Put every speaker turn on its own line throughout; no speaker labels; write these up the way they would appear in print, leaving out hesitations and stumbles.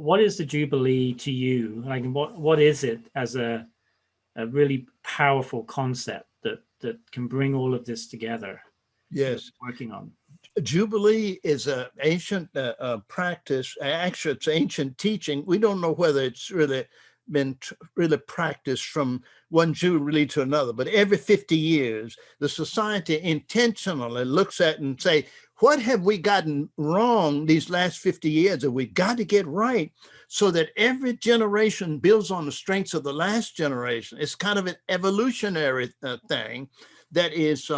what is the Jubilee to you? Like, what is it as a really powerful concept that can bring all of this together?
Yes.
Working on
Jubilee is an ancient practice. Actually, it's ancient teaching. We don't know whether it's really been really practiced from one Jubilee to another, but every 50 years, the society intentionally looks at and say, what have we gotten wrong these last 50 years that we got to get right so that every generation builds on the strengths of the last generation? It's kind of an evolutionary thing that is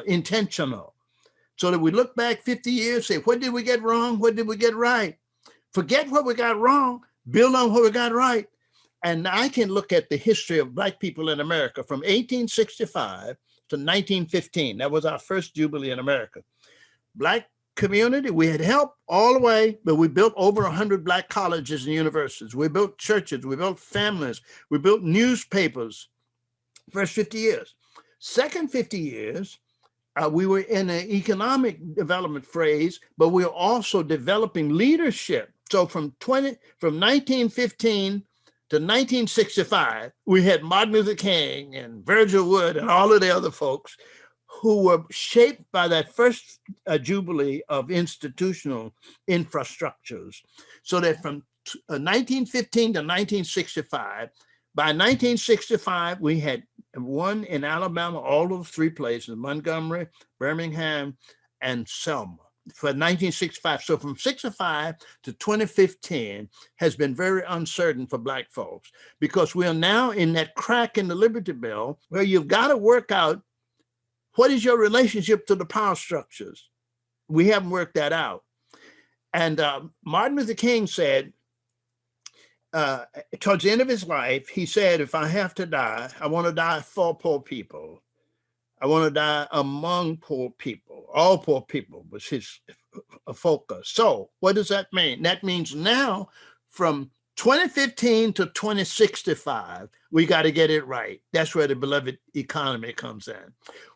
intentional. So that we look back 50 years, say, what did we get wrong? What did we get right? Forget what we got wrong, build on what we got right. And I can look at the history of Black people in America from 1865 to 1915. That was our first Jubilee in America. Black community, we had help all the way, but we built over 100 Black colleges and universities. We built churches, we built families, we built newspapers. First 50 years. Second 50 years, we were in an economic development phase, but we were also developing leadership. So from 1915 to 1965, we had Martin Luther King and Virgil Wood and all of the other folks who were shaped by that first Jubilee of institutional infrastructures. So that from 1915 to 1965, by 1965, we had one in Alabama, all those three places, Montgomery, Birmingham, and Selma for 1965. So from 65 to 2015 has been very uncertain for Black folks because we are now in that crack in the Liberty Bell where you've got to work out what is your relationship to the power structures. We haven't worked that out. And Martin Luther King said, towards the end of his life, he said, if I have to die, I want to die for poor people. I want to die among poor people. All poor people was his focus. So what does that mean? That means now from 2015 to 2065, we got to get it right. That's where the beloved economy comes in.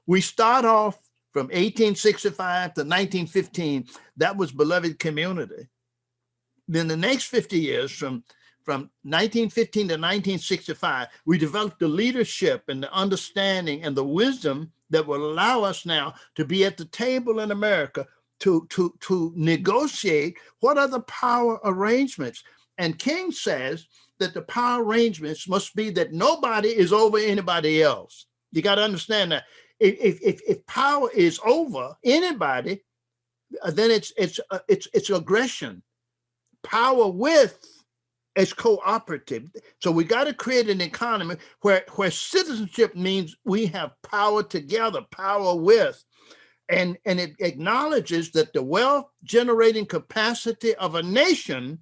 We start off from 1865 to 1915. That was beloved community. Then the next 50 years, from 1915 to 1965, we developed the leadership and the understanding and the wisdom that will allow us now to be at the table in America to negotiate what are the power arrangements. And King says that the power arrangements must be that nobody is over anybody else. You got to understand that. If power is over anybody, then it's aggression. Power with is cooperative. So we got to create an economy where citizenship means we have power together, power with, and it acknowledges that the wealth generating capacity of a nation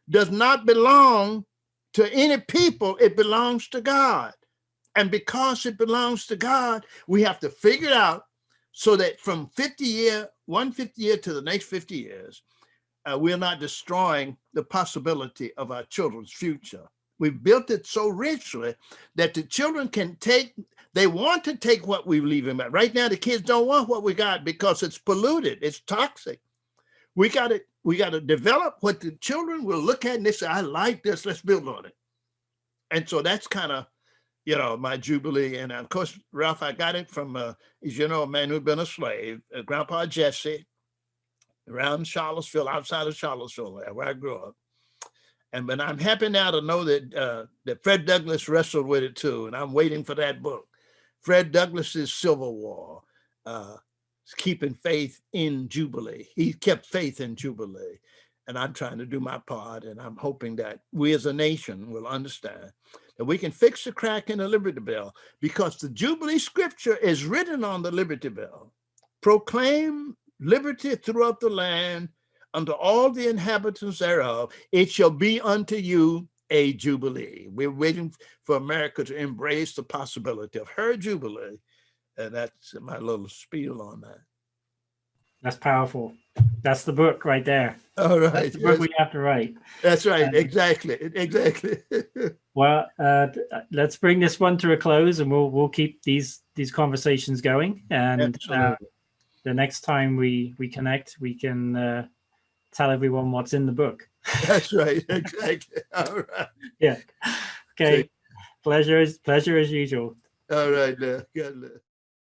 does not belong to any people. It belongs to God. And because it belongs to God, we have to figure it out so that from 1 50 year to the next 50 years, we're not destroying the possibility of our children's future. We've built it so richly that the children can they want to take what we leave them at. Right now, the kids don't want what we got because it's polluted, it's toxic. We got to develop what the children will look at and they say, I like this, let's build on it. And so that's kind of, my Jubilee. And of course, Ralph, I got it from, as you know, a man who'd been a slave, Grandpa Jesse, around Charlottesville, outside of Charlottesville, where I grew up. But I'm happy now to know that Fred Douglass wrestled with it too. And I'm waiting for that book. Fred Douglass's Civil War, keeping faith in Jubilee. He kept faith in Jubilee. And I'm trying to do my part. And I'm hoping that we as a nation will understand that we can fix the crack in the Liberty Bell because the Jubilee scripture is written on the Liberty Bell. Proclaim liberty throughout the land unto all the inhabitants thereof. It shall be unto you a Jubilee. We're waiting for America to embrace the possibility of her Jubilee. And that's my little spiel on that.
That's powerful. That's the book right there.
All right.
That's the book we have to write.
That's right. Exactly.
Well, let's bring this one to a close, and we'll keep these conversations going. And the next time we connect, we can tell everyone what's in the book.
That's right. Exactly. All right.
Yeah. Okay.
So,
Pleasure as usual.
all right. God bless.